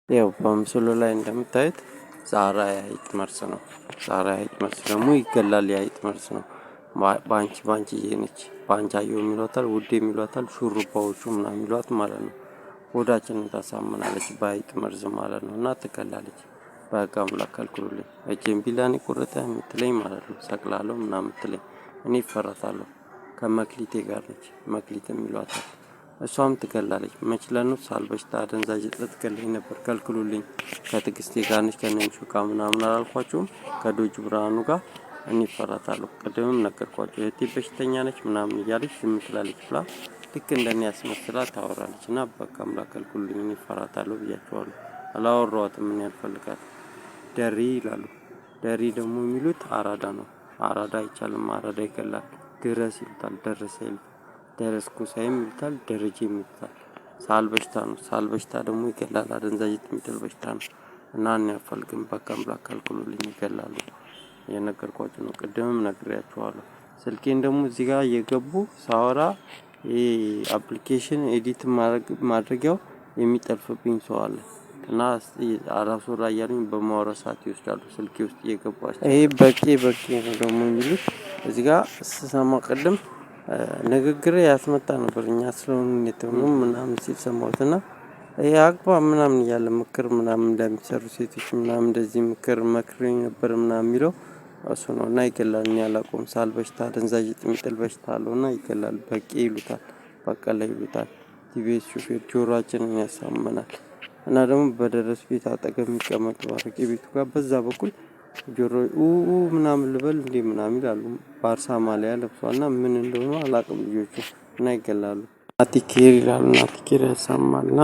ያው በምስሉ ላይ እንደምታዩት ዛራ የአይጥ መርዝ ነው። ዛራ የአይጥ መርዝ ደግሞ ይገላል። የአይጥ መርዝ ነው። ባንቺዬ ነች። ባንቻየው የሚሏታል፣ ውዴ የሚሏታል፣ ሹሩባዎቹ ምናምን የሚሏት ማለት ነው። ሆዳችንን ታሳምናለች በአይጥ መርዝ ማለት ነው። እና ትገላለች። በህግ አምላክ ከልክሉልኝ። እጄን ቢላኔ ቁርጠ የምትለኝ ማለት ነው። ሰቅላለሁ ምናምን የምትለኝ እኔ እፈራታለሁ። ከመክሊቴ ጋር ነች። መክሊትም ይሏታል። እሷም ትገላለች። መች ለኑት ሳልበሽታ አደንዛዥ እጽ ትገለኝ ነበር። ከልክሉልኝ። ከትግስቴ ጋር ነች። ከነምሹ ጋር ምናምን አላልኳችሁም? ከዶጅ ብርሃኑ ጋር እኔ እፈራታለሁ። ቅድምም ነገርኳቸው። እህቴ በሽተኛ ነች ምናምን እያለች ዝም ትላለች ብላ ልክ እንደኔ ያስመስላ ታወራለች። እና በቃ አምላክ ከልክሉልኝ። እኔ እፈራታለሁ ብያቸዋለሁ። አላወራኋትም። ምን ያልፈልጋል? ደሪ ይላሉ። ደሪ ደግሞ የሚሉት አራዳ ነው። አራዳ አይቻልም። አራዳ ይገላል። ድረስ ይሉታል። ደረሰ ይሉታል። ደረስኩ ሳይም ይሉታል። ደረጀ ይሉታል። ሳል በሽታ ነው። ሳል በሽታ ደግሞ ይገላል። አደንዛዥ የሚጥል በሽታ ነው። እና እኔ አልፈልግም። በቃ አምላክ ከልክሉልኝ። ይገላሉ። የነገርኳችሁ ነው። ቅድምም ነግሬያችኋለሁ። ስልኬን ደግሞ እዚህ ጋር እየገቡ ሳወራ ይሄ አፕሊኬሽን ኤዲት ማድረጊያው የሚጠልፍብኝ ሰው አለ። እና አራሱ ላይ እያሉኝ በማውራት ሰዓት ይወስዳሉ። ስልኬ ውስጥ እየገባቸው ይሄ በቂ ነው ደግሞ የሚሉት እዚህ ጋር ስሰማ ቅድም ንግግሬ ያስመጣ ነበር። እኛ ስለሆነ የተሆኑ ምናምን ሲል ሰማሁት። እና ይሄ አግባ ምናምን እያለ ምክር ምናምን እንደሚሰሩ ሴቶች ምናምን እንደዚህ ምክር መክሮኝ ነበር ምናምን የሚለው እሱ ነው። እና ይገላል። እኔ አላውቀውም። ሳል በሽታ አደንዛዥ የሚጥል በሽታ አለው እና ይገላል። በቂ ይሉታል። በቀለ ይሉታል። ቲቪኤስ ሹፌር ጆሮአችንን ያሳምናል። እና ደግሞ በደረስ ቤት አጠገብ የሚቀመጡ አረቄ ቤቱ ጋር በዛ በኩል ጆሮ ምናምን ልበል እንዴ ምናምን ይላሉ። ባርሳ ማሊያ ለብሷልና ምን እንደሆነ አላውቅም ልጆቹ። እና ይገላሉ። ናቲኬር ይላሉ። ናቲኬር ያሳማልና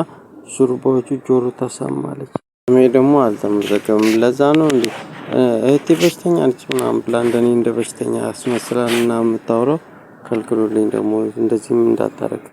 ሹሩባዎቹ ጆሮ ታሳማለች። እኔ ደግሞ አልተመዘገበም። ለዛ ነው እንዴ እህቴ በሽተኛ ነች ምናምን ብላ እንደኔ እንደ በሽተኛ አስመስላልና የምታወራው። ከልክሉልኝ ደግሞ እንደዚህም እንዳታረግ